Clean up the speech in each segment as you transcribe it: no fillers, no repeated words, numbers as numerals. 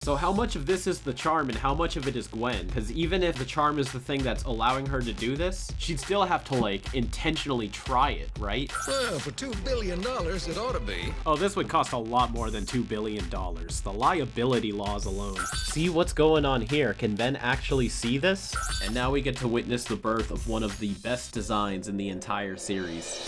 So how much of this is the charm and how much of it is Gwen? Because even if the charm is the thing that's allowing her to do this, she'd still have to, like, intentionally try it, right? Well, for $2 billion, it ought to be. Oh, this would cost a lot more than $2 billion. The liability laws alone. See what's going on here? Can Ben actually see this? And now we get to witness the birth of one of the best designs in the entire series.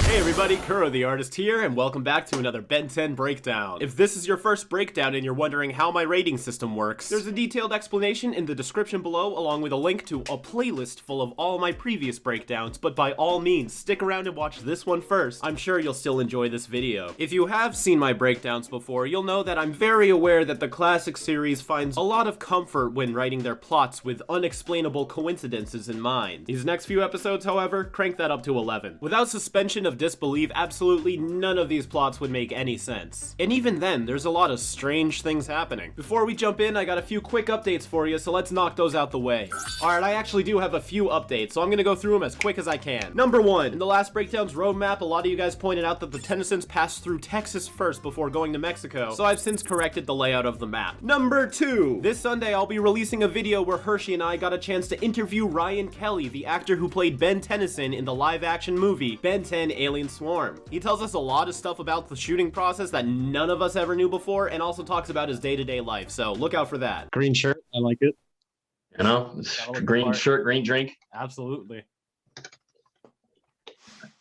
Hey everybody, Kuro the Artist here, and welcome back to another Ben 10 breakdown. If this is your first breakdown and you're wondering how my rating system works, there's a detailed explanation in the description below, along with a link to a playlist full of all my previous breakdowns, but by all means, stick around and watch this one first. I'm sure you'll still enjoy this video. If you have seen my breakdowns before, you'll know that I'm very aware that the classic series finds a lot of comfort when writing their plots with unexplainable coincidences in mind. These next few episodes, however, crank that up to 11. Without suspension of disbelief, absolutely none of these plots would make any sense. And even then, there's a lot of strange things happening. Before we jump in, I got a few quick updates for you, so let's knock those out the way. Alright, I actually do have a few updates, so I'm gonna go through them as quick as I can. Number 1, in the last breakdown's roadmap, a lot of you guys pointed out that the Tennysons passed through Texas first before going to Mexico, so I've since corrected the layout of the map. Number 2, this Sunday I'll be releasing a video where Hershey and I got a chance to interview Ryan Kelly, the actor who played Ben Tennyson in the live-action movie Ben 10 Alien Swarm. He tells us a lot of stuff about the shooting process that none of us ever knew before, and also talks about his day-to-day life, so look out for that. Green shirt, I like it. You know, it's green shirt, green drink. Absolutely.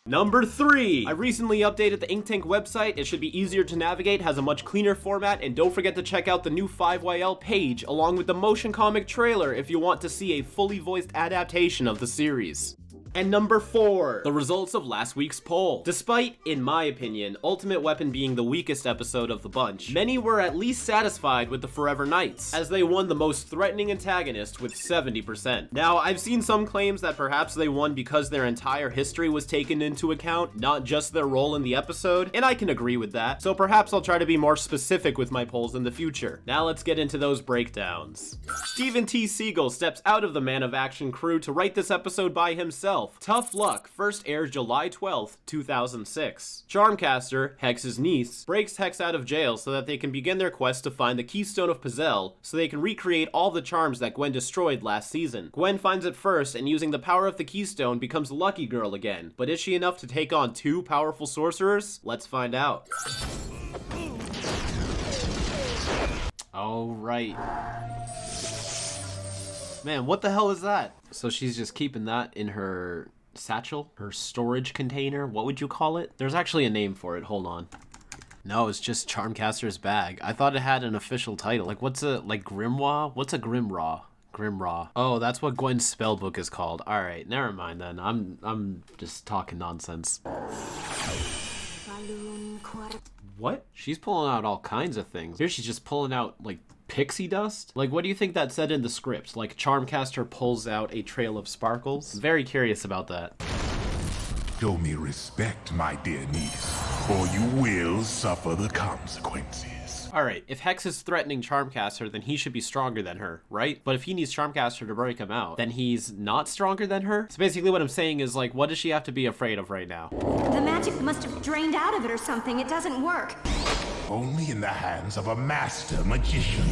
Number 3, I recently updated the Ink Tank website. It should be easier to navigate, has a much cleaner format, and don't forget to check out the new 5YL page along with the motion comic trailer if you want to see a fully voiced adaptation of the series. And number 4, the results of last week's poll. Despite, in my opinion, Ultimate Weapon being the weakest episode of the bunch, many were at least satisfied with the Forever Knights, as they won the most threatening antagonist with 70%. Now, I've seen some claims that perhaps they won because their entire history was taken into account, not just their role in the episode, and I can agree with that, so perhaps I'll try to be more specific with my polls in the future. Now let's get into those breakdowns. Stephen T. Siegel steps out of the Man of Action crew to write this episode by himself. Tough Luck first aired July 12th, 2006. Charmcaster, Hex's niece, breaks Hex out of jail so that they can begin their quest to find the Keystone of Pizel so they can recreate all the charms that Gwen destroyed last season. Gwen finds it first and using the power of the Keystone becomes Lucky Girl again, but is she enough to take on 2 powerful sorcerers? Let's find out. All right. Man, what the hell is that? So she's just keeping that in her satchel? Her storage container? What would you call it? There's actually a name for it. Hold on. No, it's just Charmcaster's bag. I thought it had an official title. Like, what's a, like, Grimoire? What's a Grimraw? Grimraw. Oh, that's what Gwen's spellbook is called. Alright, never mind then. I'm just talking nonsense. What? She's pulling out all kinds of things. Here she's just pulling out, like, pixie dust? Like, what do you think that said in the script? Like, Charmcaster pulls out a trail of sparkles? I'm very curious about that. Show me respect, my dear niece, or you will suffer the consequences. Alright, if Hex is threatening Charmcaster, then he should be stronger than her, right? But if he needs Charmcaster to break him out, then he's not stronger than her? So basically what I'm saying is, like, what does she have to be afraid of right now? The magic must have drained out of it or something. It doesn't work. Only in the hands of a master magician.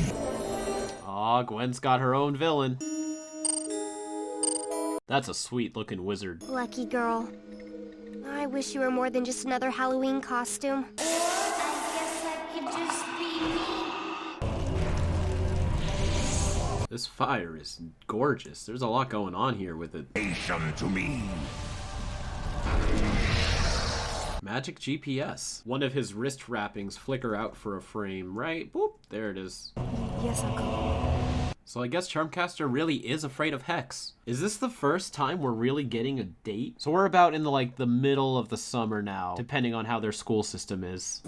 Aw, Gwen's got her own villain. That's a sweet looking wizard. Lucky girl. I wish you were more than just another Halloween costume. This fire is gorgeous. There's a lot going on here with it. Nation to me. Magic GPS. One of his wrist wrappings flicker out for a frame, right? Boop, there it is. Yes, Uncle. So I guess Charmcaster really is afraid of Hex. Is this the first time we're really getting a date? So we're about in the middle of the summer now, depending on how their school system is.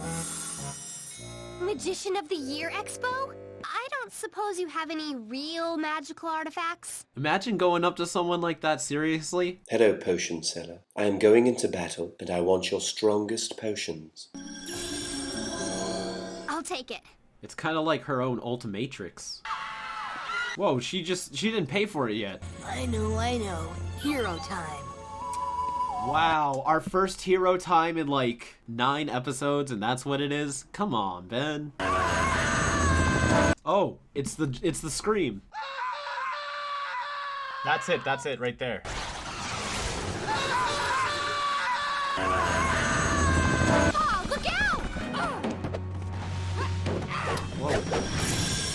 Magician of the Year Expo? I don't suppose you have any real magical artifacts? Imagine going up to someone like that, seriously? Hello, potion seller. I am going into battle, and I want your strongest potions. I'll take it. It's kind of like her own Ultimatrix. Whoa, she didn't pay for it yet. I know. Hero time. Wow, our first hero time in like 9 episodes, and that's what it is? Come on, Ben. Oh, it's the scream. That's it right there. Oh, look out! Whoa.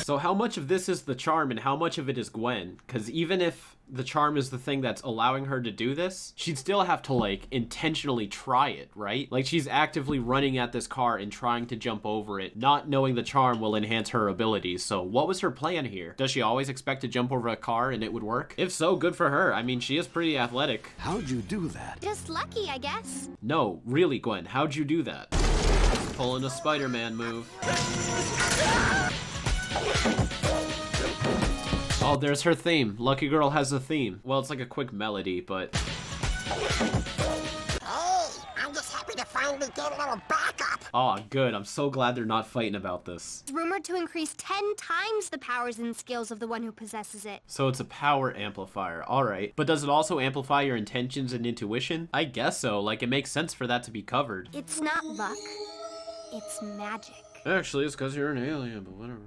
So how much of this is the charm and how much of it is Gwen? Because even if the charm is the thing that's allowing her to do this, she'd still have to like intentionally try it, right? Like she's actively running at this car and trying to jump over it, not knowing the charm will enhance her abilities. So what was her plan here? Does she always expect to jump over a car and it would work? If so, good for her. I mean, she is pretty athletic. How'd you do that? Just lucky, I guess. No, really, Gwen, how'd you do that? Pulling a Spider-Man move. Oh, there's her theme. Lucky Girl has a theme. Well, it's like a quick melody, but... Hey, I'm just happy to finally get a little backup. Oh, good. I'm so glad they're not fighting about this. It's rumored to increase 10 times the powers and skills of the one who possesses it. So it's a power amplifier. Alright. But does it also amplify your intentions and intuition? I guess so. Like, it makes sense for that to be covered. It's not luck. It's magic. Actually, it's because you're an alien, but whatever.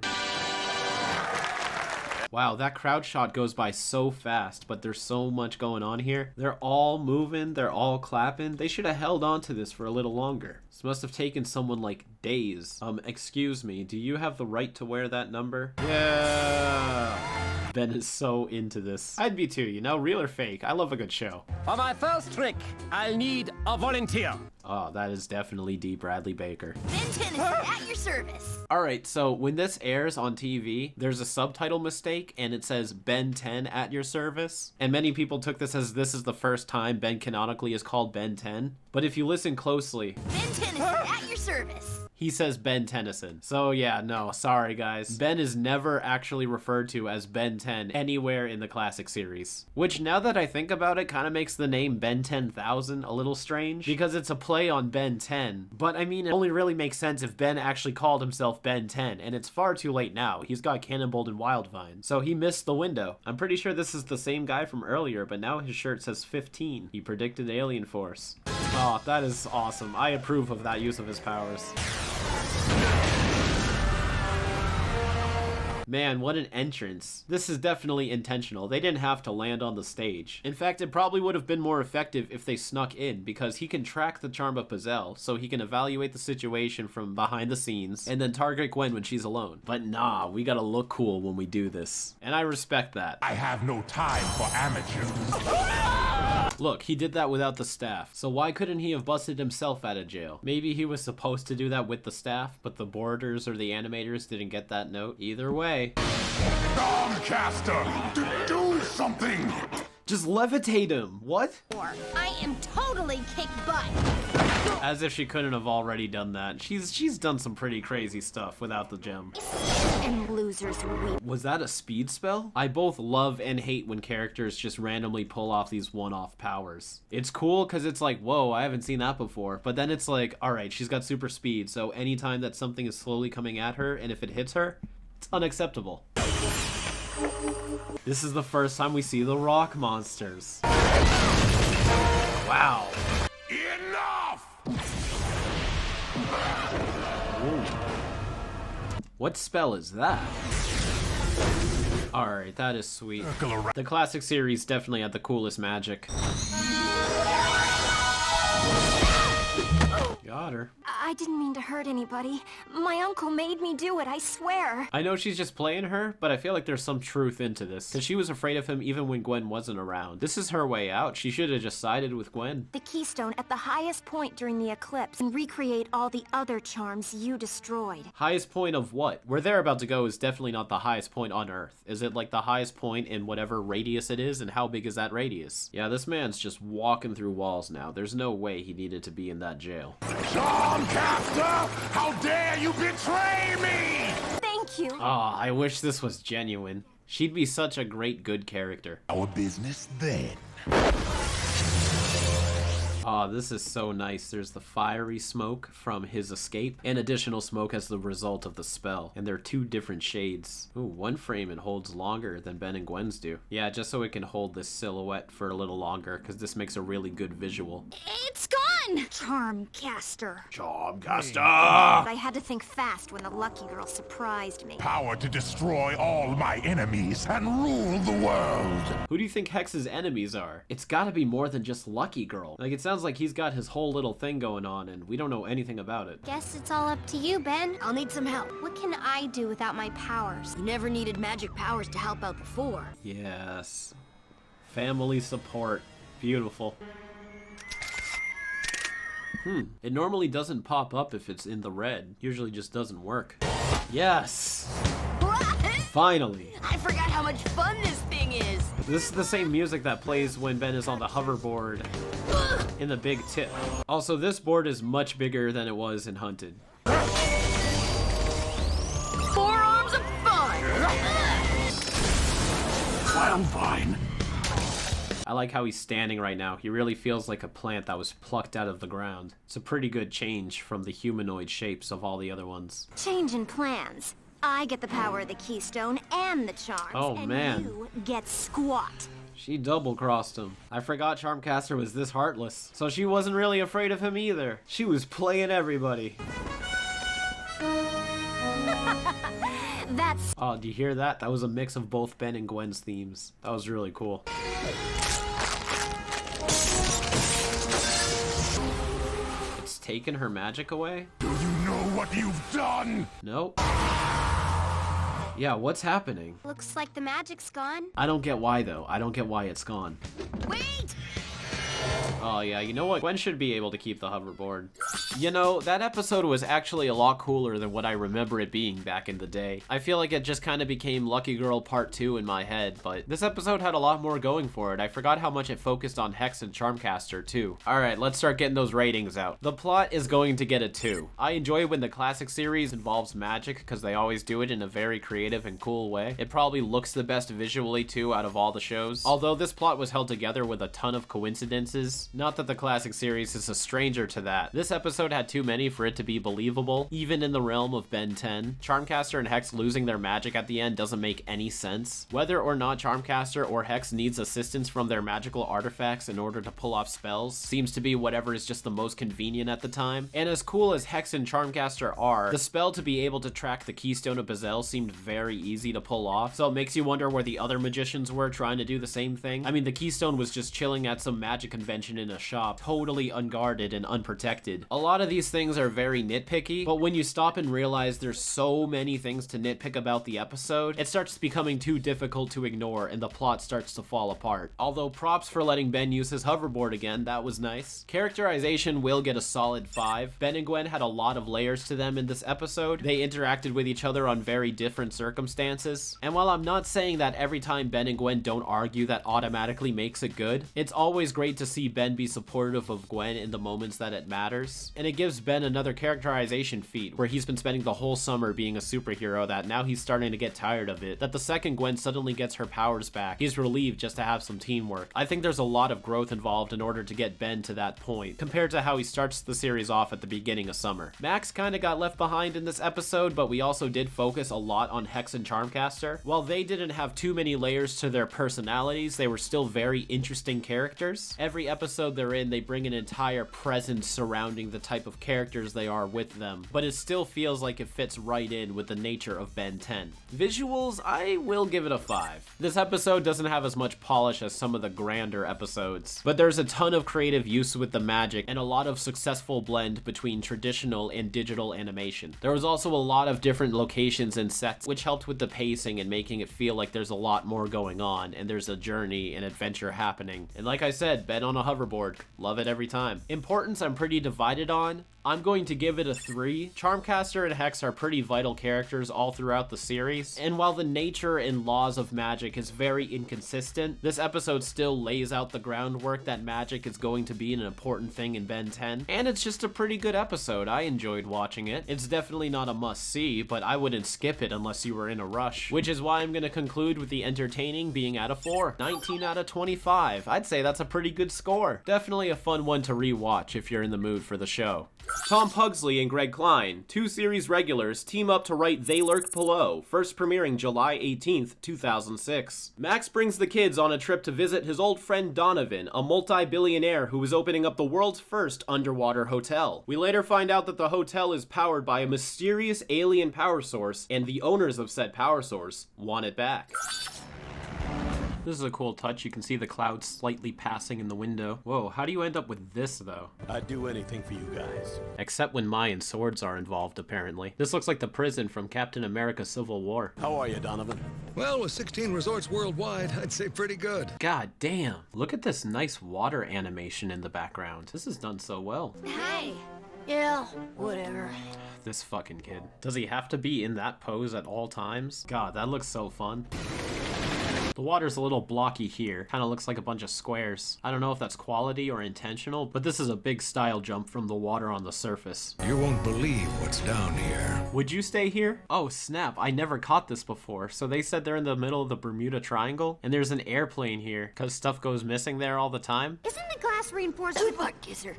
Wow, that crowd shot goes by so fast, but there's so much going on here. They're all moving, they're all clapping. They should have held on to this for a little longer. This must have taken someone like days. Excuse me, do you have the right to wear that number? Yeah. Ben is so into this. I'd be too, you know, real or fake. I love a good show. For my first trick, I'll need a volunteer. Oh, that is definitely D. Bradley Baker. Ben Tennyson, at your service. Alright, so when this airs on TV, there's a subtitle mistake and it says Ben 10 at your service. And many people took this as this is the first time Ben canonically is called Ben 10. But if you listen closely, Ben Tennyson, at your service. he says Ben Tennyson. So yeah, no, sorry guys. Ben is never actually referred to as Ben 10 anywhere in the classic series. Which now that I think about it, kind of makes the name Ben 10,000 a little strange, because it's a play on Ben 10. But I mean, it only really makes sense if Ben actually called himself Ben 10, and it's far too late now. He's got Cannonbolt and Wildvine, so he missed the window. I'm pretty sure this is the same guy from earlier, but now his shirt says 15. He predicted Alien Force. Oh, that is awesome. I approve of that use of his powers. Man, what an entrance. This is definitely intentional. They didn't have to land on the stage. In fact, it probably would have been more effective if they snuck in, because he can track the charm of Pizzelle, so he can evaluate the situation from behind the scenes, and then target Gwen when she's alone. But nah, we gotta look cool when we do this. And I respect that. I have no time for amateurs. Look, he did that without the staff, so why couldn't he have busted himself out of jail? Maybe he was supposed to do that with the staff, but the boarders or the animators didn't get that note. Either way. Stormcaster, do something! Just levitate him! What? I am totally kick butt. As if she couldn't have already done that. She's done some pretty crazy stuff without the gem. And losers weep. Was that a speed spell? I both love and hate when characters just randomly pull off these one-off powers. It's cool because it's like, whoa, I haven't seen that before. But then it's like, alright, she's got super speed, so anytime that something is slowly coming at her, and if it hits her, it's unacceptable. This is the first time we see the rock monsters. Wow. Enough! Ooh. What spell is that? Alright, that is sweet. The classic series definitely had the coolest magic. Got her. I didn't mean to hurt anybody. My uncle made me do it, I swear. I know she's just playing her, but I feel like there's some truth into this, because she was afraid of him even when Gwen wasn't around. This is her way out. She should have just sided with Gwen. The keystone at the highest point during the eclipse and recreate all the other charms you destroyed. Highest point of what? Where they're about to go is definitely not the highest point on Earth. Is it like the highest point in whatever radius it is, and how big is that radius? Yeah, this man's just walking through walls now. There's no way he needed to be in that jail. Stormcaster, how dare you betray me! Thank you. Ah, I wish this was genuine. She'd be such a great good character. Our business then. Oh, this is so nice. There's the fiery smoke from his escape and additional smoke as the result of the spell. And they're two different shades. Ooh, one frame it holds longer than Ben and Gwen's do. Yeah, just so it can hold this silhouette for a little longer, because this makes a really good visual. It's gone! Charmcaster. Charmcaster! I had to think fast when the lucky girl surprised me. Power to destroy all my enemies and rule the world. Who do you think Hex's enemies are? It's gotta be more than just Lucky Girl. Like, it sounds like he's got his whole little thing going on and we don't know anything about it. Guess it's all up to you, Ben. I'll need some help. What can I do without my powers? You never needed magic powers to help out before. Yes. Family support. Beautiful. It normally doesn't pop up if it's in the red. Usually just doesn't work. Yes! Finally! I forgot how much fun this thing is. This is the same music that plays when Ben is on the hoverboard in the big tip. Also, this board is much bigger than it was in Hunted. 4 arms of fun. Wildvine. I like how he's standing right now. He really feels like a plant that was plucked out of the ground. It's a pretty good change from the humanoid shapes of all the other ones. Change in plans. I get the power of the keystone and the charms. Oh, and man. you get squat. She double-crossed him. I forgot Charmcaster was this heartless. So she wasn't really afraid of him either. She was playing everybody. That's... Oh, do you hear that? That was a mix of both Ben and Gwen's themes. That was really cool. It's taken her magic away? Do you know what you've done? Nope. Yeah, what's happening? Looks like the magic's gone. I don't get why, though. I don't get why it's gone. Wait! Oh yeah, you know what? Gwen should be able to keep the hoverboard. You know, that episode was actually a lot cooler than what I remember it being back in the day. I feel like it just kind of became Lucky Girl Part 2 in my head, but this episode had a lot more going for it. I forgot how much it focused on Hex and Charmcaster too. Alright, let's start getting those ratings out. The plot is going to get a 2. I enjoy when the classic series involves magic because they always do it in a very creative and cool way. It probably looks the best visually too out of all the shows. Although this plot was held together with a ton of coincidences. Not that the classic series is a stranger to that. This episode had too many for it to be believable, even in the realm of Ben 10. Charmcaster and Hex losing their magic at the end doesn't make any sense. Whether or not Charmcaster or Hex needs assistance from their magical artifacts in order to pull off spells seems to be whatever is just the most convenient at the time. And as cool as Hex and Charmcaster are, the spell to be able to track the Keystone of Bezel seemed very easy to pull off, so it makes you wonder where the other magicians were trying to do the same thing. I mean, the Keystone was just chilling at some magic convention in a shop, totally unguarded and unprotected. A lot of these things are very nitpicky, but when you stop and realize there's so many things to nitpick about the episode, it starts becoming too difficult to ignore and the plot starts to fall apart. Although props for letting Ben use his hoverboard again, that was nice. Characterization will get a solid 5. Ben and Gwen had a lot of layers to them in this episode. They interacted with each other on very different circumstances. And while I'm not saying that every time Ben and Gwen don't argue that automatically makes it good, it's always great to see Ben be supportive of Gwen in the moments that it matters. And it gives Ben another characterization feat where he's been spending the whole summer being a superhero that now he's starting to get tired of it. That the second Gwen suddenly gets her powers back, he's relieved just to have some teamwork. I think there's a lot of growth involved in order to get Ben to that point, compared to how he starts the series off at the beginning of summer. Max kinda got left behind in this episode, but we also did focus a lot on Hex and Charmcaster. While they didn't have too many layers to their personalities, they were still very interesting characters. Every episode they're in, they bring an entire presence surrounding the type of characters they are with them, but it still feels like it fits right in with the nature of Ben 10. Visuals, I will give it a 5. This episode doesn't have as much polish as some of the grander episodes, but there's a ton of creative use with the magic and a lot of successful blend between traditional and digital animation. There was also a lot of different locations and sets, which helped with the pacing and making it feel like there's a lot more going on and there's a journey and adventure happening. And like I said, Ben on a hoverboard, love it every time. Importance I'm pretty divided on. I'm going to give it a 3. Charmcaster and Hex are pretty vital characters all throughout the series, and while the nature and laws of magic is very inconsistent, this episode still lays out the groundwork that magic is going to be an important thing in Ben 10, and it's just a pretty good episode. I enjoyed watching it. It's definitely not a must-see, but I wouldn't skip it unless you were in a rush, which is why I'm going to conclude with the entertaining being at a 4. 19 out of 25. I'd say that's a pretty good score. Definitely a fun one to re-watch if you're in the mood for the show. Tom Pugsley and Greg Klein, 2 series regulars, team up to write They Lurk Below, first premiering July 18th, 2006. Max brings the kids on a trip to visit his old friend Donovan, a multi-billionaire who is opening up the world's first underwater hotel. We later find out that the hotel is powered by a mysterious alien power source, and the owners of said power source want it back. This is a cool touch. You can see the clouds slightly passing in the window. Whoa, how do you end up with this, though? I'd do anything for you guys. Except when Mayan swords are involved, apparently. This looks like the prison from Captain America Civil War. How are you, Donovan? Well, with 16 resorts worldwide, I'd say pretty good. God damn. Look at this nice water animation in the background. This is done so well. Hey. Yeah, whatever. This fucking kid. Does he have to be in that pose at all times? God, that looks so fun. The water's a little blocky here. Kind of looks like a bunch of squares. I don't know if that's quality or intentional, but this is a big style jump from the water on the surface. You won't believe what's down here. Would you stay here? Oh snap, I never caught this before. So they said they're in the middle of the Bermuda Triangle, and there's an airplane here, because stuff goes missing there all the time. Isn't the glass reinforced with butt kisser?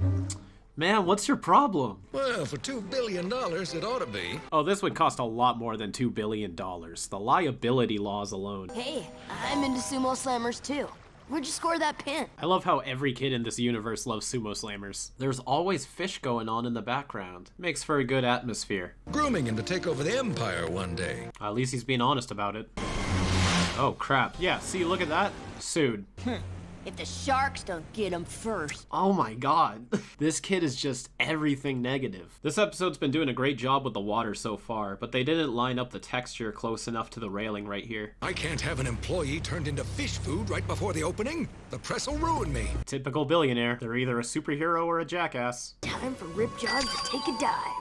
Man, what's your problem? Well, for $2 billion, it ought to be. Oh, this would cost a lot more than $2 billion. The liability laws alone. Hey, I'm into sumo slammers too. Where'd you score that pin? I love how every kid in this universe loves sumo slammers. There's always fish going on in the background. Makes for a good atmosphere. Grooming him to take over the empire one day. At least he's being honest about it. Oh crap. Yeah, see, look at that. Sued. If the sharks don't get him first. Oh my god. This kid is just everything negative. This episode's been doing a great job with the water so far, but they didn't line up the texture close enough to the railing right here. I can't have an employee turned into fish food right before the opening. The press will ruin me. Typical billionaire. They're either a superhero or a jackass. Time for Ripjaw to take a dive.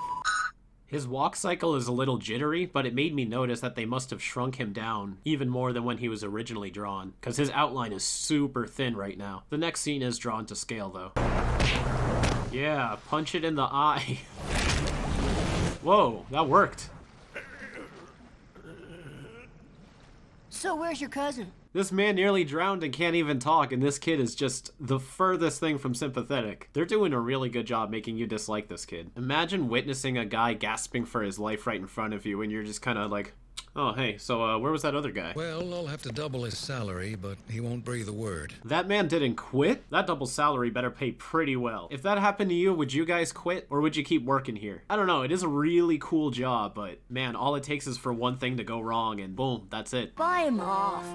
His walk cycle is a little jittery, but it made me notice that they must have shrunk him down even more than when he was originally drawn, because his outline is super thin right now. The next scene is drawn to scale though. Yeah, punch it in the eye. Whoa, that worked. So where's your cousin? This man nearly drowned and can't even talk, and this kid is just the furthest thing from sympathetic. They're doing a really good job making you dislike this kid. Imagine witnessing a guy gasping for his life right in front of you, and you're just kind of like, oh, hey, so where was that other guy? Well, I'll have to double his salary, but he won't breathe a word. That man didn't quit? That double salary better pay pretty well. If that happened to you, would you guys quit, or would you keep working here? I don't know, it is a really cool job, but man, all it takes is for one thing to go wrong, and boom, that's it. Buy him off.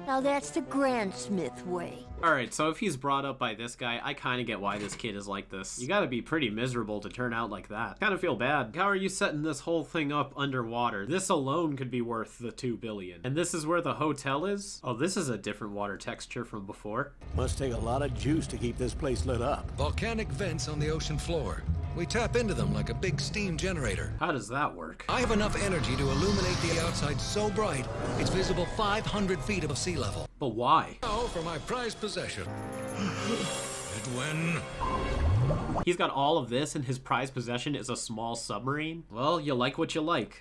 Now that's the Grandsmith way. Alright, so if he's brought up by this guy, I kind of get why this kid is like this. You gotta be pretty miserable to turn out like that. Kind of feel bad. How are you setting this whole thing up underwater? This alone could be worth the $2 billion. And this is where the hotel is? Oh, this is a different water texture from before. Must take a lot of juice to keep this place lit up. Volcanic vents on the ocean floor. We tap into them like a big steam generator. How does that work? I have enough energy to illuminate the outside so bright, it's visible 500 feet above sea level. But why? Now for my prized possession. Edwin. He's got all of this and his prized possession is a small submarine? Well, you like what you like.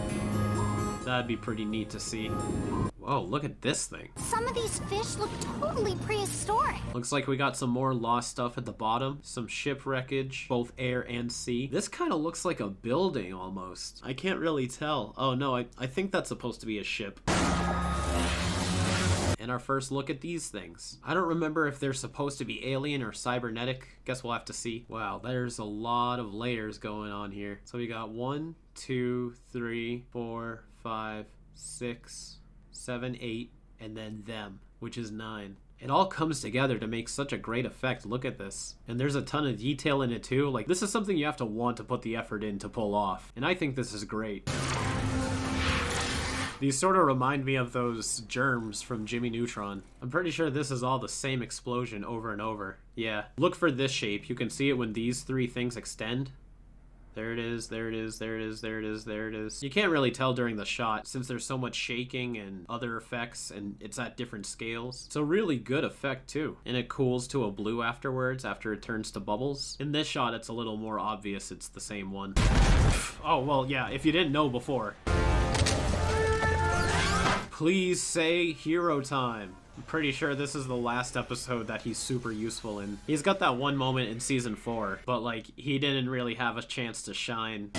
That'd be pretty neat to see. Whoa, look at this thing. Some of these fish look totally prehistoric. Looks like we got some more lost stuff at the bottom. Some shipwreckage, both air and sea. This kind of looks like a building almost. I can't really tell. Oh no, I think that's supposed to be a ship. And our first look at these things. I don't remember if they're supposed to be alien or cybernetic. Guess we'll have to see. Wow, there's a lot of layers going on here. So we got 1, 2, 3, 4, 5, 6, 7, 8, and then them, which is 9. It all comes together to make such a great effect. Look at this. And there's a ton of detail in it too. Like, this is something you have to want to put the effort in to pull off. And I think this is great. These sort of remind me of those germs from Jimmy Neutron. I'm pretty sure this is all the same explosion over and over. Yeah. Look for this shape. You can see it when these three things extend. There it is, there it is, there it is, there it is, there it is. You can't really tell during the shot since there's so much shaking and other effects and it's at different scales. It's a really good effect too. And it cools to a blue afterwards after it turns to bubbles. In this shot, it's a little more obvious it's the same one. Oh, well, yeah, if you didn't know before. Please say hero time. I'm pretty sure this is the last episode that he's super useful in. He's got that one moment in season 4, but like he didn't really have a chance to shine.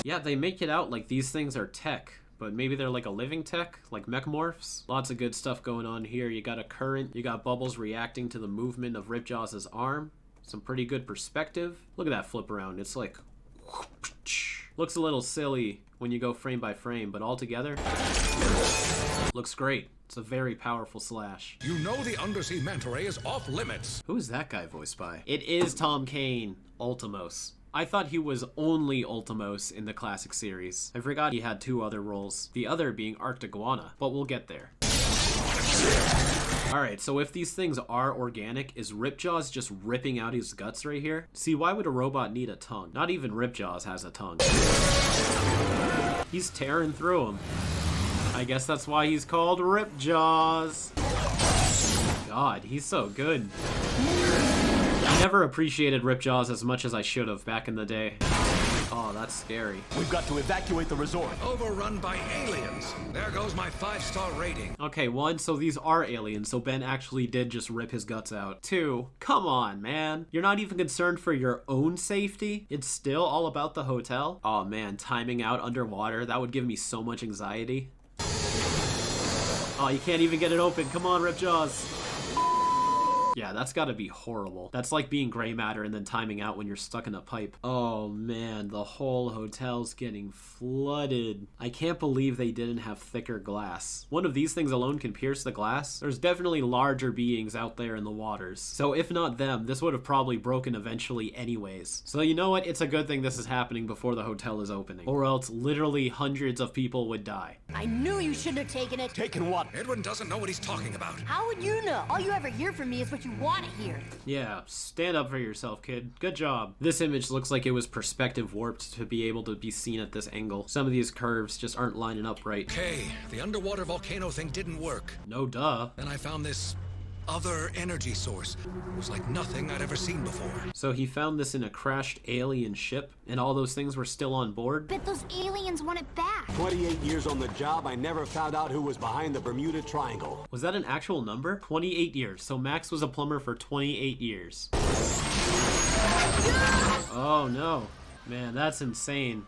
Yeah, they make it out like these things are tech, but maybe they're like a living tech, like mechmorphs. Lots of good stuff going on here. You got a current, you got bubbles reacting to the movement of Ripjaw's arm. Some pretty good perspective. Look at that flip around. It's like looks a little silly when you go frame by frame, but altogether looks great. It's a very powerful slash. You know the undersea manta ray is off limits. Who is that guy voiced by? It is Tom Kane, Ultimos. I thought he was only Ultimos in the classic series. I forgot he had 2 other roles, the other being Arctiguana, but we'll get there. Alright, so if these things are organic, is Ripjaws just ripping out his guts right here? See, why would a robot need a tongue? Not even Ripjaws has a tongue. He's tearing through them. I guess that's why he's called Ripjaws. God, he's so good. I never appreciated Ripjaws as much as I should have back in the day. Oh, that's scary. We've got to evacuate the resort. Overrun by aliens. There goes my 5-star rating. Okay, 1, so these are aliens, so Ben actually did just rip his guts out. 2, come on, man. You're not even concerned for your own safety? It's still all about the hotel? Oh man, timing out underwater, that would give me so much anxiety. Oh, you can't even get it open. Come on, Ripjaws. Yeah, that's gotta be horrible. That's like being gray matter and then timing out when you're stuck in a pipe. Oh man, the whole hotel's getting flooded. I can't believe they didn't have thicker glass. One of these things alone can pierce the glass. There's definitely larger beings out there in the waters. So if not them, this would have probably broken eventually anyways. So you know what? It's a good thing this is happening before the hotel is opening. Or else literally hundreds of people would die. I knew you shouldn't have taken it. Taken what? Edwin doesn't know what he's talking about. How would you know? All you ever hear from me is what you want to hear. Yeah, stand up for yourself, kid. Good job. This image looks like it was perspective warped to be able to be seen at this angle. Some of these curves just aren't lining up right. Okay, the underwater volcano thing didn't work. No duh. Then I found this other energy source. It was like nothing I'd ever seen before. So he found this in a crashed alien ship, and all those things were still on board? Bet those aliens want it back. 28 years on the job, I never found out who was behind the Bermuda Triangle. Was that an actual number? 28 years. So Max was a plumber for 28 years. Oh no. Man, that's insane.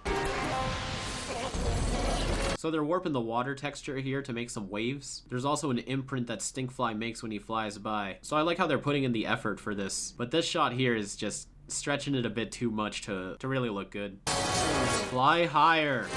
So they're warping the water texture here to make some waves. There's also an imprint that Stinkfly makes when he flies by. So I like how they're putting in the effort for this. But this shot here is just stretching it a bit too much to really look good. Fly higher.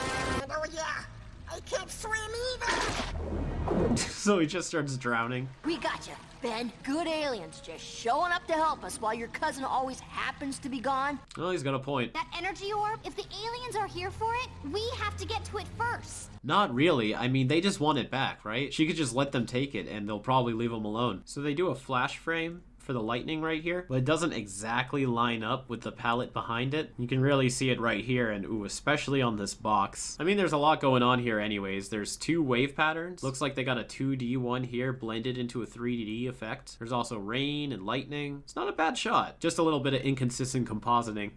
Oh yeah, I can't swim either. So he just starts drowning. We got you, Ben. Good aliens just showing up to help us while your cousin always happens to be gone. Oh, he's got a point. That energy orb, if the aliens are here for it, we have to get to it first. Not really. I mean, they just want it back, right? She could just let them take it and they'll probably leave them alone. So they do a flash frame for the lightning right here, but it doesn't exactly line up with the palette behind it. You can really see it right here, and ooh, especially on this box. I mean, there's a lot going on here anyways. There's 2 wave patterns. Looks like they got a 2D one here blended into a 3D effect. There's also rain and lightning. It's not a bad shot. Just a little bit of inconsistent compositing.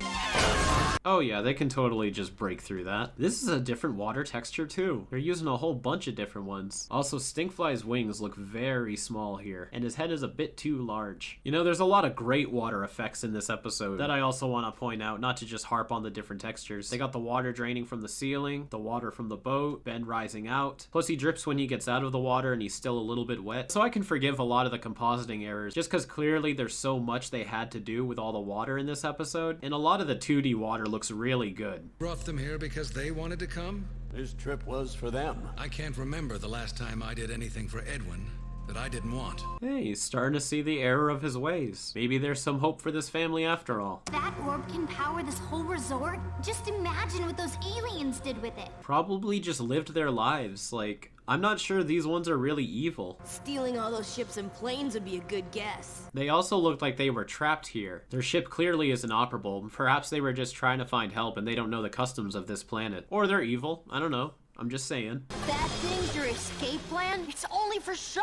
Oh yeah, they can totally just break through that. This is a different water texture too. They're using a whole bunch of different ones. Also, Stinkfly's wings look very small here, and his head is a bit too large. You know, there's a lot of great water effects in this episode that I also want to point out, not to just harp on the different textures. They got the water draining from the ceiling, the water from the boat, Ben rising out. Plus he drips when he gets out of the water and he's still a little bit wet. So I can forgive a lot of the compositing errors, just because clearly there's so much they had to do with all the water in this episode, and a lot of the 2D water looks really good. Brought them here because they wanted to come? This trip was for them. I can't remember the last time I did anything for Edwin. that I didn't want. Hey, he's starting to see the error of his ways. Maybe there's some hope for this family after all. That orb can power this whole resort? Just imagine what those aliens did with it. Probably just lived their lives. Like, I'm not sure these ones are really evil. Stealing all those ships and planes would be a good guess. They also looked like they were trapped here. Their ship clearly is inoperable. Perhaps they were just trying to find help and they don't know the customs of this planet. Or they're evil. I don't know. I'm just saying. That thing's your escape plan? It's only for show!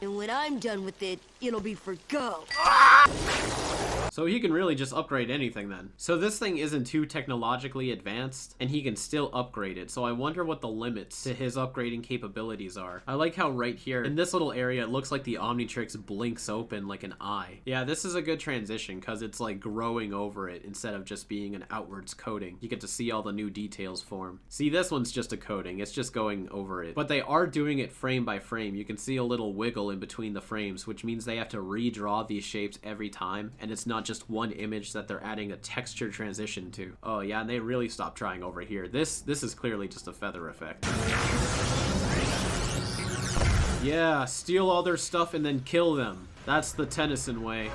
And when I'm done with it, it'll be for go. So he can really just upgrade anything then. So this thing isn't too technologically advanced, and he can still upgrade it. So I wonder what the limits to his upgrading capabilities are. I like how right here, in this little area, it looks like the Omnitrix blinks open like an eye. Yeah, this is a good transition, because it's like growing over it instead of just being an outwards coating. You get to see all the new details form. See, this one's just a coating. It's just going over it. But they are doing it frame by frame. You can see a little wiggle in between the frames, which means they have to redraw these shapes every time, and it's not just one image that they're adding a texture transition to. Oh yeah, and they really stopped trying over here. This is clearly just a feather effect. Yeah, steal all their stuff and then kill them. That's the Tennyson way.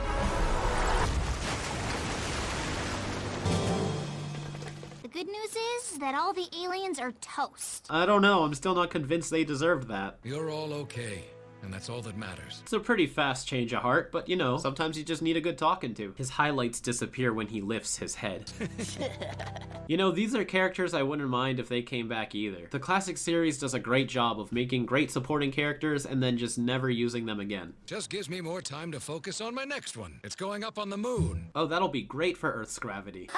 The good news is that all the aliens are toast. I don't know, I'm still not convinced they deserved that. You're all okay, and that's all that matters. It's a pretty fast change of heart, but you know, sometimes you just need a good talking to. His highlights disappear when he lifts his head. You know, these are characters I wouldn't mind if they came back either. The classic series does a great job of making great supporting characters and then just never using them again. Just gives me more time to focus on my next one. It's going up on the moon. Oh, that'll be great for Earth's gravity.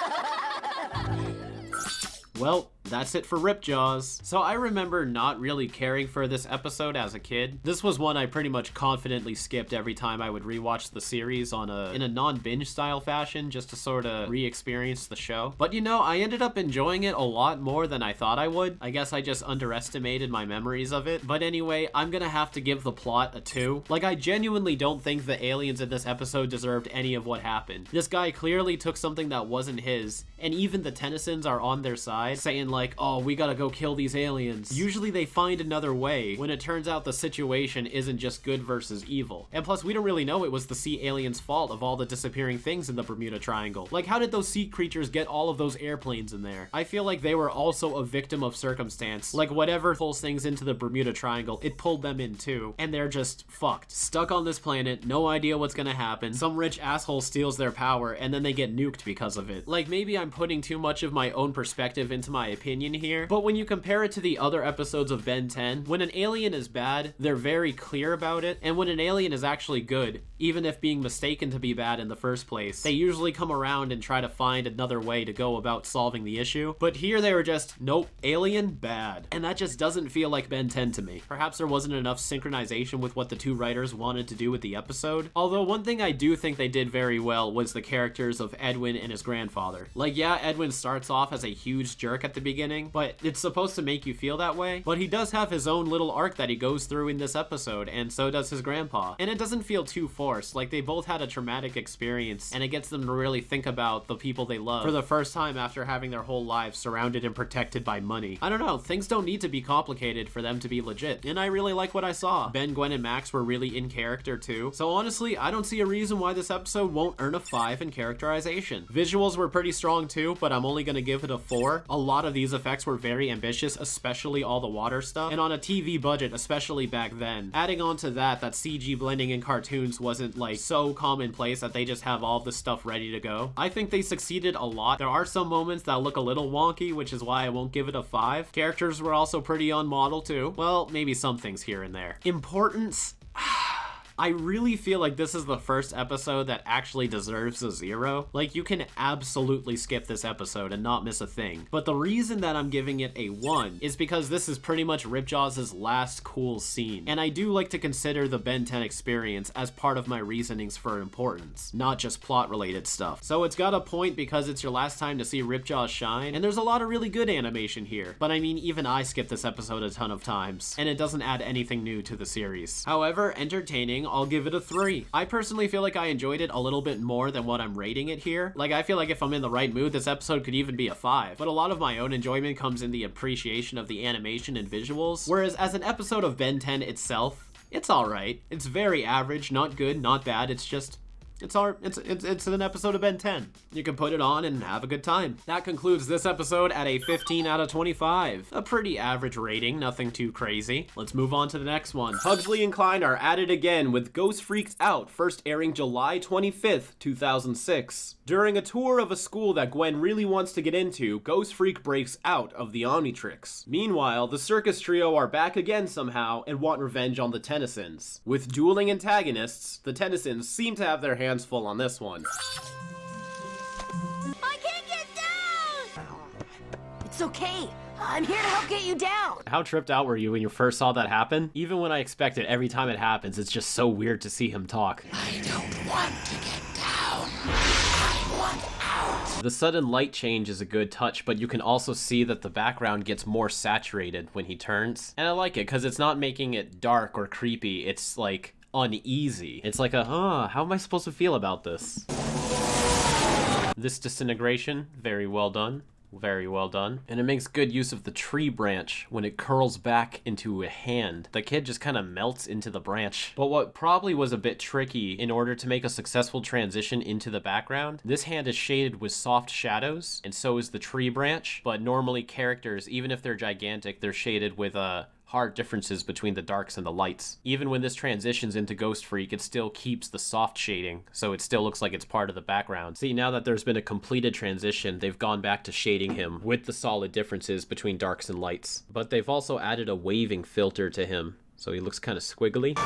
Well, that's it for Ripjaws. So I remember not really caring for this episode as a kid. This was one I pretty much confidently skipped every time I would rewatch the series in a non-binge style fashion, just to sort of re-experience the show. But you know, I ended up enjoying it a lot more than I thought I would. I guess I just underestimated my memories of it. But anyway, I'm gonna have to give the plot a 2. Like, I genuinely don't think the aliens in this episode deserved any of what happened. This guy clearly took something that wasn't his, and even the Tennysons are on their side, saying like, oh, we gotta go kill these aliens. Usually they find another way when it turns out the situation isn't just good versus evil. And plus, we don't really know it was the sea aliens' fault of all the disappearing things in the Bermuda Triangle. Like, how did those sea creatures get all of those airplanes in there? I feel like they were also a victim of circumstance. Like, whatever pulls things into the Bermuda Triangle, it pulled them in too. And they're just fucked. Stuck on this planet, no idea what's gonna happen. Some rich asshole steals their power, and then they get nuked because of it. Like, maybe I'm putting too much of my own perspective into my opinion here, but when you compare it to the other episodes of Ben 10, when an alien is bad, they're very clear about it, and when an alien is actually good, even if being mistaken to be bad in the first place, they usually come around and try to find another way to go about solving the issue. But here they were just, nope, alien, bad. And that just doesn't feel like Ben 10 to me. Perhaps there wasn't enough synchronization with what the two writers wanted to do with the episode. Although one thing I do think they did very well was the characters of Edwin and his grandfather. Like, yeah, Edwin starts off as a huge jerk at the beginning, but it's supposed to make you feel that way. But he does have his own little arc that he goes through in this episode, and so does his grandpa. And it doesn't feel too forced. Like, they both had a traumatic experience, and it gets them to really think about the people they love for the first time after having their whole lives surrounded and protected by money. I don't know, things don't need to be complicated for them to be legit, and I really like what I saw. Ben, Gwen, and Max were really in character too. So honestly, I don't see a reason why this episode won't earn a 5 in characterization. Visuals were pretty strong too, but I'm only gonna give it a 4. A lot of these effects were very ambitious, especially all the water stuff, and on a TV budget, especially back then. Adding on to that CG blending in cartoons wasn't like so commonplace that they just have all this stuff ready to go. I think they succeeded a lot. There are some moments that look a little wonky, which is why I won't give it a 5. Characters were also pretty on model too. Well, maybe some things here and there. Importance? I really feel like this is the first episode that actually deserves a 0. Like, you can absolutely skip this episode and not miss a thing. But the reason that I'm giving it a 1 is because this is pretty much Ripjaws' last cool scene. And I do like to consider the Ben 10 experience as part of my reasonings for importance, not just plot-related stuff. So it's got a point because it's your last time to see Ripjaws shine, and there's a lot of really good animation here. But I mean, even I skipped this episode a ton of times, and it doesn't add anything new to the series. However, entertaining, I'll give it a 3. I personally feel like I enjoyed it a little bit more than what I'm rating it here. Like, I feel like if I'm in the right mood, this episode could even be a 5. But a lot of my own enjoyment comes in the appreciation of the animation and visuals. Whereas as an episode of Ben 10 itself, It's alright. It's very average, not good, not bad. It's just, it's an episode of Ben 10. You can put it on and have a good time. That concludes this episode at a 15 out of 25. A pretty average rating, nothing too crazy. Let's move on to the next one. Pugsley and Klein are at it again with Ghostfreaked Out, first airing July 25th, 2006. During a tour of a school that Gwen really wants to get into, Ghostfreak breaks out of the Omnitrix. Meanwhile, the circus trio are back again somehow and want revenge on the Tennysons. With dueling antagonists, the Tennysons seem to have their hands full on this one. I can't get down! It's okay. I'm here to help get you down. How tripped out were you when you first saw that happen? Even when I expect it, every time it happens, it's just so weird to see him talk. I don't want to get down. I want out. The sudden light change is a good touch, but you can also see that the background gets more saturated when he turns. And I like it because it's not making it dark or creepy. It's like uneasy. It's like how am I supposed to feel about this? This disintegration, very well done. Very well done. And it makes good use of the tree branch when it curls back into a hand. The kid just kind of melts into the branch. But what probably was a bit tricky in order to make a successful transition into the background, this hand is shaded with soft shadows, and so is the tree branch. But normally characters, even if they're gigantic, they're shaded with hard differences between the darks and the lights. Even when this transitions into Ghostfreak, it still keeps the soft shading, so it still looks like it's part of the background. See, now that there's been a completed transition, they've gone back to shading him with the solid differences between darks and lights. But they've also added a waving filter to him, so he looks kind of squiggly.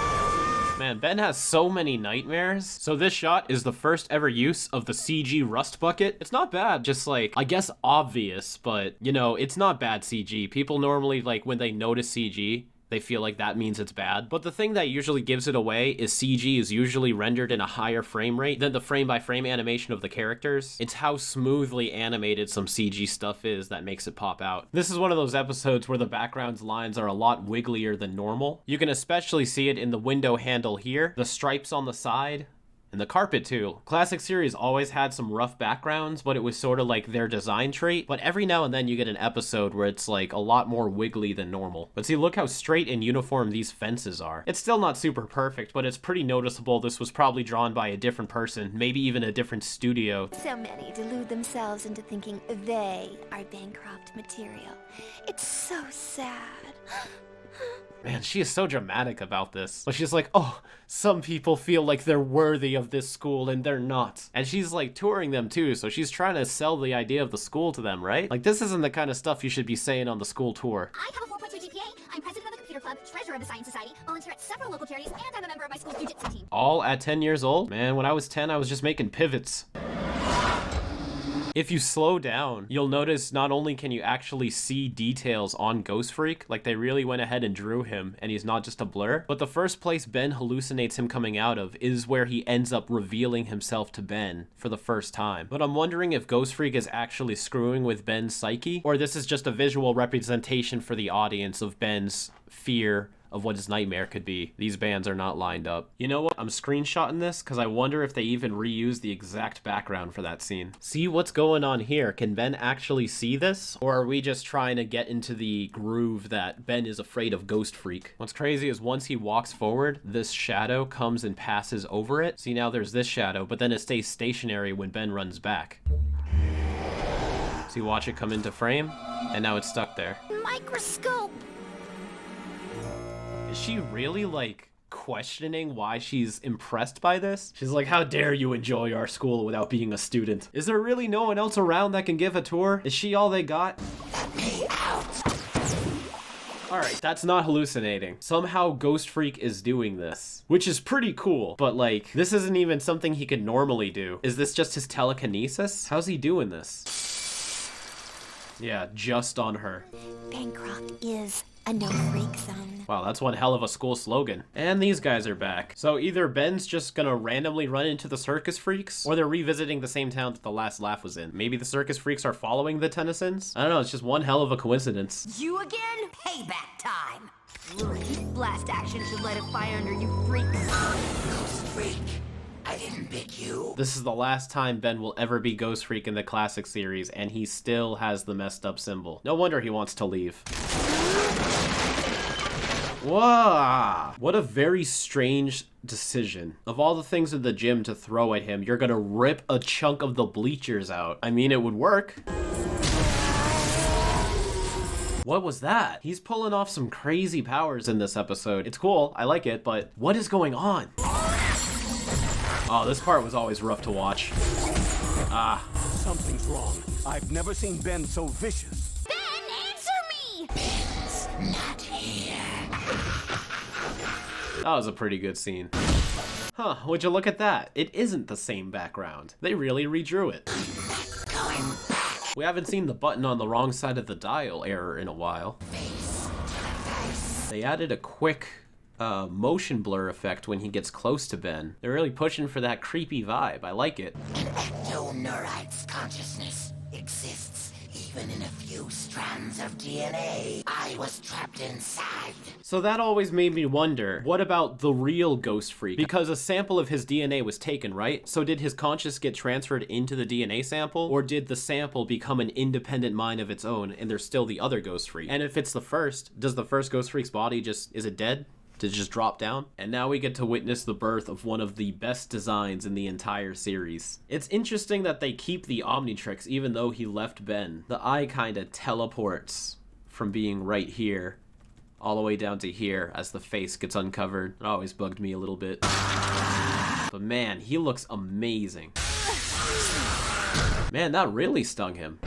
Man, Ben has so many nightmares. So this shot is the first ever use of the CG rust bucket. It's not bad, just like, I guess obvious, but you know, it's not bad CG. People normally, like, when they notice CG, they feel like that means it's bad. But the thing that usually gives it away is CG is usually rendered in a higher frame rate than the frame-by-frame animation of the characters. It's how smoothly animated some CG stuff is that makes it pop out. This is one of those episodes where the background's lines are a lot wigglier than normal. You can especially see it in the window handle here, the stripes on the side, and the carpet too. Classic series always had some rough backgrounds, but it was sort of like their design trait. But every now and then you get an episode where it's like a lot more wiggly than normal. But see, look how straight and uniform these fences are. It's still not super perfect, but it's pretty noticeable this was probably drawn by a different person, maybe even a different studio. So many delude themselves into thinking they are Bancroft material. It's so sad. Man, she is so dramatic about this. But she's like, oh, some people feel like they're worthy of this school and they're not. And she's like touring them too, so she's trying to sell the idea of the school to them, right? Like, this isn't the kind of stuff you should be saying on the school tour. I have a 4.2 GPA. I'm president of the computer club, treasurer of the science society, volunteer at several local charities, and I'm a member of my school's jiu-jitsu team. All at 10 years old? Man, when I was 10, I was just making pivots. If you slow down, you'll notice not only can you actually see details on Ghostfreak, like they really went ahead and drew him and he's not just a blur, but the first place Ben hallucinates him coming out of is where he ends up revealing himself to Ben for the first time. But I'm wondering if Ghostfreak is actually screwing with Ben's psyche, or this is just a visual representation for the audience of Ben's fear of what his nightmare could be. These bands are not lined up. You know what? I'm screenshotting this because I wonder if they even reused the exact background for that scene. See what's going on here. Can Ben actually see this? Or are we just trying to get into the groove that Ben is afraid of Ghostfreak? What's crazy is once he walks forward, this shadow comes and passes over it. See, now there's this shadow, but then it stays stationary when Ben runs back. See, watch it come into frame, and now it's stuck there. Microscope! Is she really, like, questioning why she's impressed by this? She's like, how dare you enjoy our school without being a student? Is there really no one else around that can give a tour? Is she all they got? Let me out. Alright, that's not hallucinating. Somehow Ghostfreak is doing this, which is pretty cool, but like, this isn't even something he could normally do. Is this just his telekinesis? How's he doing this? Yeah, just on her. Bancroft is a no-freak zone. Wow, that's one hell of a school slogan. And these guys are back. So either Ben's just gonna randomly run into the circus freaks, or they're revisiting the same town that the last laugh was in. Maybe the circus freaks are following the Tennysons? I don't know, it's just one hell of a coincidence. You again? Payback time. Lurk, blast action should light a fire under you freaks. Ghostfreak, I didn't pick you. This is the last time Ben will ever be Ghostfreak in the classic series, and he still has the messed up symbol. No wonder he wants to leave. Whoa! What a very strange decision. Of all the things in the gym to throw at him, you're gonna rip a chunk of the bleachers out. I mean, it would work. What was that? He's pulling off some crazy powers in this episode. It's cool, I like it, but what is going on? Oh, this part was always rough to watch. Ah. Something's wrong. I've never seen Ben so vicious. Ben, answer me! Ben's not here. That was a pretty good scene. Huh, would you look at that? It isn't the same background. They really redrew it. Going back. We haven't seen the button on the wrong side of the dial error in a while. They added a quick motion blur effect when he gets close to Ben. They're really pushing for that creepy vibe. I like it. An ectoneurite's consciousness exists even in a few strands of DNA. I was trapped inside. So that always made me wonder, what about the real Ghost Freak? Because a sample of his DNA was taken, right? So did his conscious get transferred into the DNA sample? Or did the sample become an independent mind of its own and there's still the other Ghost Freak? And if it's the first, does the first Ghost Freak's body is it dead? Did it just drop down? And now we get to witness the birth of one of the best designs in the entire series. It's interesting that they keep the Omnitrix even though he left Ben. The eye kinda teleports from being right here all the way down to here as the face gets uncovered. It always bugged me a little bit. But man, he looks amazing. Man, that really stung him.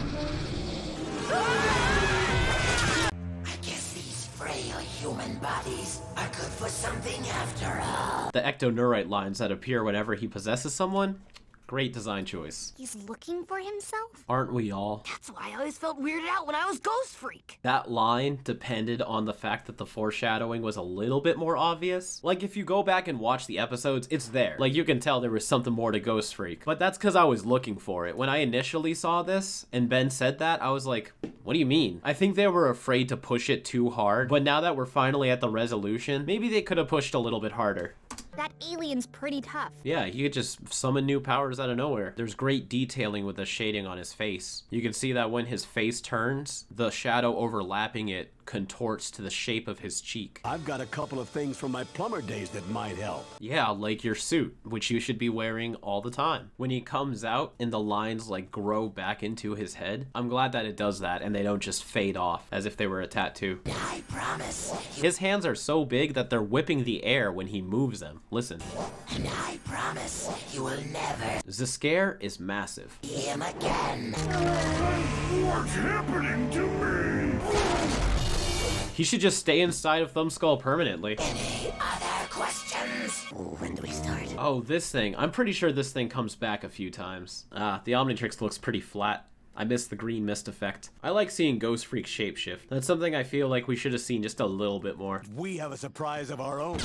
Human bodies are good for something after all. The ectoneurite lines that appear whenever he possesses someone, great design choice. He's looking for himself? Aren't we all? That's why I always felt weirded out when I was Ghost Freak. That line depended on the fact that the foreshadowing was a little bit more obvious. Like, if you go back and watch the episodes, it's there. Like, you can tell there was something more to Ghost Freak. But that's because I was looking for it. When I initially saw this, and Ben said that, I was like, what do you mean? I think they were afraid to push it too hard, but now that we're finally at the resolution, maybe they could have pushed a little bit harder. That alien's pretty tough. Yeah, he could just summon new powers out of nowhere. There's great detailing with the shading on his face. You can see that when his face turns, the shadow overlapping it contorts to the shape of his cheek. I've got a couple of things from my plumber days that might help. Yeah, like your suit, which you should be wearing all the time. When he comes out and the lines like grow back into his head, I'm glad that it does that and they don't just fade off as if they were a tattoo. I promise. His hands are so big that they're whipping the air when he moves them. Listen. And I promise you will never zs'skayr is massive. see him again. What's happening to me? He should just stay inside of Thumbskull permanently. Any other questions? When do we start? Oh, this thing. I'm pretty sure this thing comes back a few times. Ah, the Omnitrix looks pretty flat. I miss the green mist effect. I like seeing Ghost Freak shapeshift. That's something I feel like we should have seen just a little bit more. We have a surprise of our own.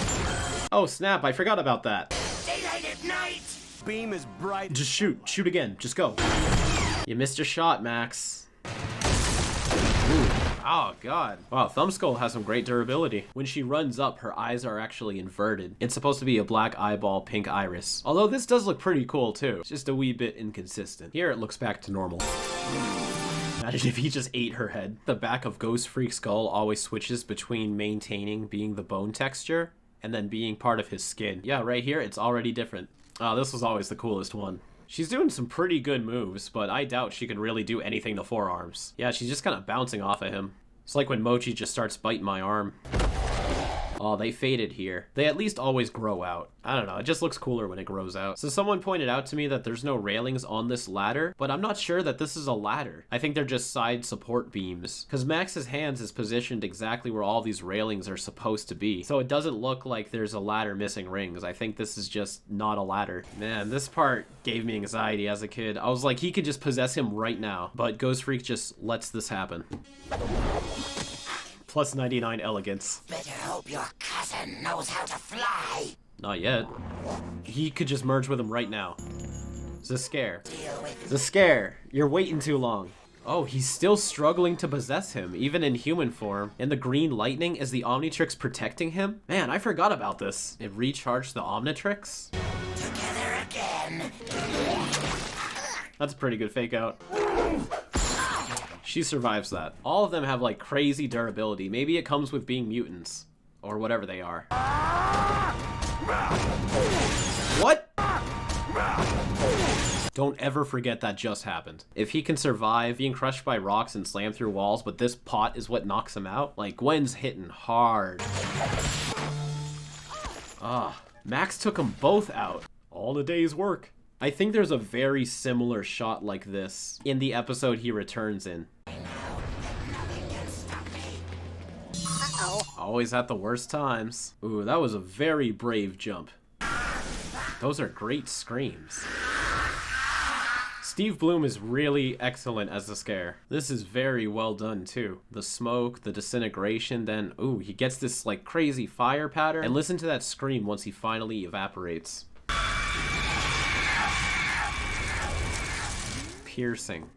Oh snap, I forgot about that. Daylight at night! Beam is bright. Just shoot. Shoot again. Just go. You missed your shot, Max. Ooh. Oh god. Wow, Thumbskull has some great durability. When she runs up, her eyes are actually inverted. It's supposed to be a black eyeball, pink iris. Although this does look pretty cool too. It's just a wee bit inconsistent. Here it looks back to normal. Imagine if he just ate her head. The back of Ghost Freak's skull always switches between maintaining being the bone texture and then being part of his skin. Yeah, right here, it's already different. Oh, this was always the coolest one. She's doing some pretty good moves, but I doubt she can really do anything to forearms. Yeah, she's just kind of bouncing off of him. It's like when Mochi just starts biting my arm. Oh, they faded here. They at least always grow out. I don't know, it just looks cooler when it grows out. So someone pointed out to me that there's no railings on this ladder, but I'm not sure that this is a ladder. I think they're just side support beams. Because Max's hands is positioned exactly where all these railings are supposed to be. So it doesn't look like there's a ladder missing rings. I think this is just not a ladder. Man, this part gave me anxiety as a kid. I was like, he could just possess him right now. But Ghost Freak just lets this happen. Plus 99 elegance. Better hope your cousin knows how to fly. Not yet. He could just merge with him right now. zs'skayr. Deal with zs'skayr, you're waiting too long. Oh, he's still struggling to possess him, even in human form. And the green lightning is the Omnitrix protecting him? Man, I forgot about this. It recharged the Omnitrix? together again. That's a pretty good fake out. She survives that. All of them have like crazy durability. Maybe it comes with being mutants. Or whatever they are. What? Don't ever forget that just happened. If he can survive being crushed by rocks and slammed through walls, but this pot is what knocks him out, like, Gwen's hitting hard. Max took them both out. All a day's work. I think there's a very similar shot like this in the episode he returns in. Always at the worst times. Ooh, that was a very brave jump. Those are great screams. Steve Bloom is really excellent as zs'skayr. This is very well done too. The smoke, the disintegration, then ooh, he gets this like crazy fire pattern. And listen to that scream once he finally evaporates. Piercing.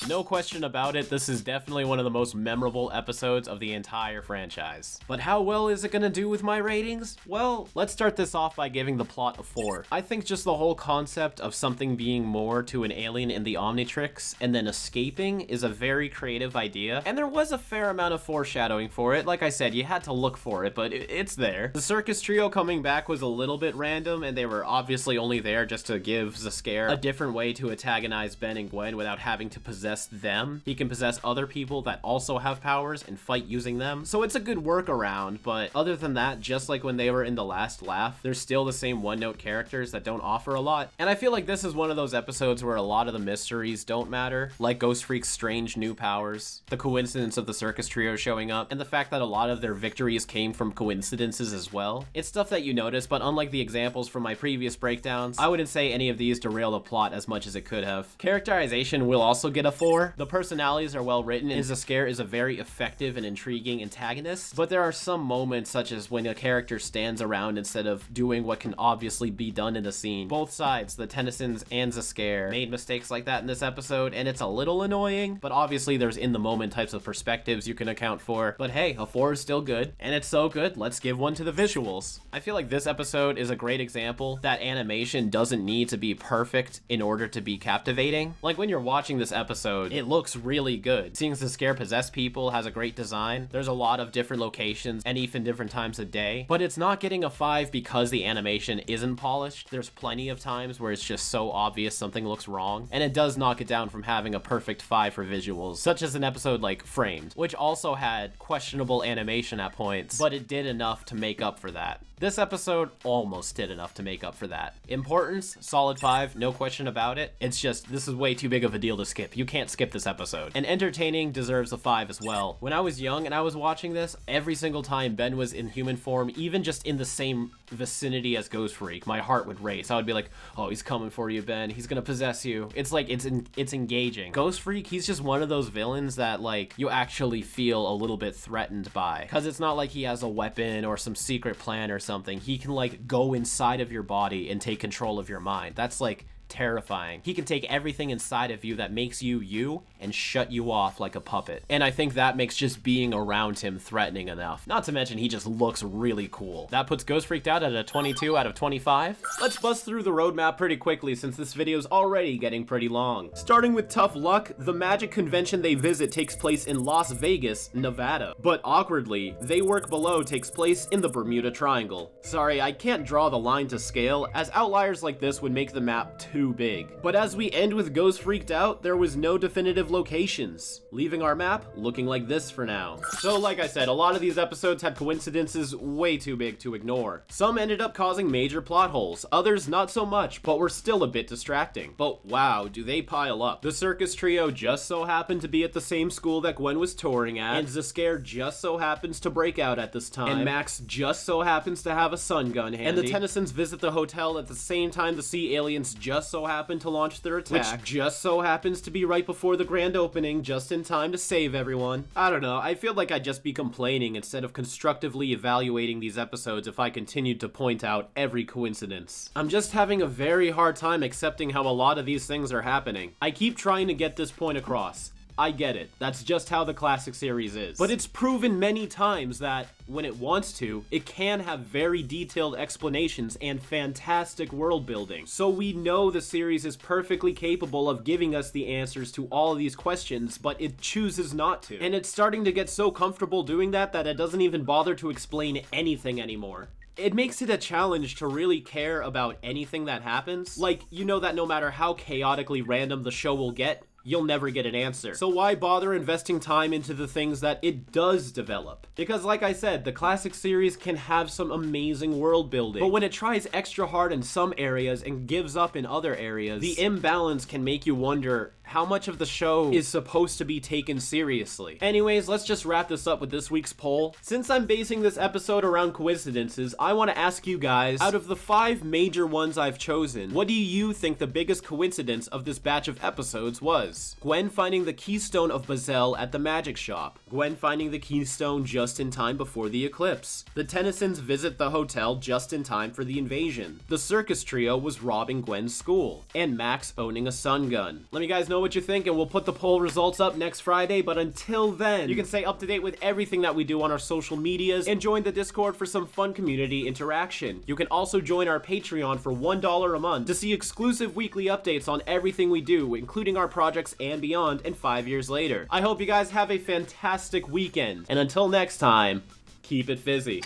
No question about it, this is definitely one of the most memorable episodes of the entire franchise. But how well is it gonna do with my ratings? Well, let's start this off by giving the plot a 4. I think just the whole concept of something being more to an alien in the Omnitrix and then escaping is a very creative idea, and there was a fair amount of foreshadowing for it. Like I said, you had to look for it, but it's there. The circus trio coming back was a little bit random, and they were obviously only there just to give zs'skayr a different way to antagonize Ben and Gwen without having to possess them. He can possess other people that also have powers and fight using them. So it's a good workaround, but other than that, just like when they were in the last laugh, they're still the same one-note characters that don't offer a lot. And I feel like this is one of those episodes where a lot of the mysteries don't matter, like Ghostfreak's strange new powers, the coincidence of the circus trio showing up, and the fact that a lot of their victories came from coincidences as well. It's stuff that you notice, but unlike the examples from my previous breakdowns, I wouldn't say any of these derail the plot as much as it could have. Characterization will also get a 4. The personalities are well written, and zs'skayr is a very effective and intriguing antagonist, but there are some moments such as when a character stands around instead of doing what can obviously be done in the scene. Both sides, the Tennysons and zs'skayr, made mistakes like that in this episode, and it's a little annoying, but obviously there's in the moment types of perspectives you can account for. But hey, a 4 is still good, and it's so good, let's give one to the visuals. I feel like this episode is a great example that animation doesn't need to be perfect in order to be captivating. Like when you're watching this episode, it looks really good. Seeing zs'skayr possess people has a great design. There's a lot of different locations and even different times of day, but it's not getting a 5 because the animation isn't polished. There's plenty of times where it's just so obvious something looks wrong, and it does knock it down from having a perfect 5 for visuals, such as an episode like Framed, which also had questionable animation at points, but it did enough to make up for that. This episode almost did enough to make up for that. Importance, solid 5, no question about it. It's just, this is way too big of a deal to skip. You can't skip this episode. And entertaining deserves a 5 as well. When I was young and I was watching this, every single time Ben was in human form, even just in the same vicinity as Ghostfreak, my heart would race. I would be like, oh, he's coming for you, Ben. He's gonna possess you. It's like, it's engaging. Ghostfreak, he's just one of those villains that like, you actually feel a little bit threatened by. Cause it's not like he has a weapon or some secret plan or something. He can like go inside of your body and take control of your mind. That's like terrifying. He can take everything inside of you that makes you you and shut you off like a puppet. And I think that makes just being around him threatening enough. Not to mention he just looks really cool. That puts Ghostfreaked Out at a 22 out of 25. Let's bust through the roadmap pretty quickly since this video's already getting pretty long. Starting with Tough Luck, the magic convention they visit takes place in Las Vegas, Nevada. But awkwardly, They Work Below takes place in the Bermuda Triangle. Sorry, I can't draw the line to scale, as outliers like this would make the map too big. But as we end with Ghostfreaked Out, there was no definitive locations, leaving our map looking like this for now. So like I said, a lot of these episodes had coincidences way too big to ignore. Some ended up causing major plot holes, others not so much, but were still a bit distracting. But wow, do they pile up. The circus trio just so happened to be at the same school that Gwen was touring at, and zs'skayr just so happens to break out at this time, and Max just so happens to have a sun gun handy, and the Tennysons visit the hotel at the same time the sea aliens just so happen to launch their attack, which just so happens to be right before the grand opening, just in time to save everyone. I don't know, I feel like I'd just be complaining instead of constructively evaluating these episodes if I continued to point out every coincidence. I'm just having a very hard time accepting how a lot of these things are happening. I keep trying to get this point across. I get it. That's just how the classic series is. But it's proven many times that, when it wants to, it can have very detailed explanations and fantastic world building. So we know the series is perfectly capable of giving us the answers to all of these questions, but it chooses not to. And it's starting to get so comfortable doing that it doesn't even bother to explain anything anymore. It makes it a challenge to really care about anything that happens. Like, you know that no matter how chaotically random the show will get, you'll never get an answer. So why bother investing time into the things that it does develop? Because like I said, the classic series can have some amazing world building, but when it tries extra hard in some areas and gives up in other areas, the imbalance can make you wonder how much of the show is supposed to be taken seriously. Anyways, let's just wrap this up with this week's poll. Since I'm basing this episode around coincidences, I want to ask you guys, out of the 5 major ones I've chosen, what do you think the biggest coincidence of this batch of episodes was? Gwen finding the keystone of Bazel at the magic shop. Gwen finding the keystone just in time before the eclipse. The Tennysons visit the hotel just in time for the invasion. The circus trio was robbing Gwen's school. And Max owning a sun gun. Let me guys know what you think, and we'll put the poll results up next Friday, but until then, you can stay up to date with everything that we do on our social medias and join the Discord for some fun community interaction. You can also join our Patreon for $1 a month to see exclusive weekly updates on everything we do, including our projects and beyond, and 5 years later. I hope you guys have a fantastic weekend, and until next time, keep it fizzy.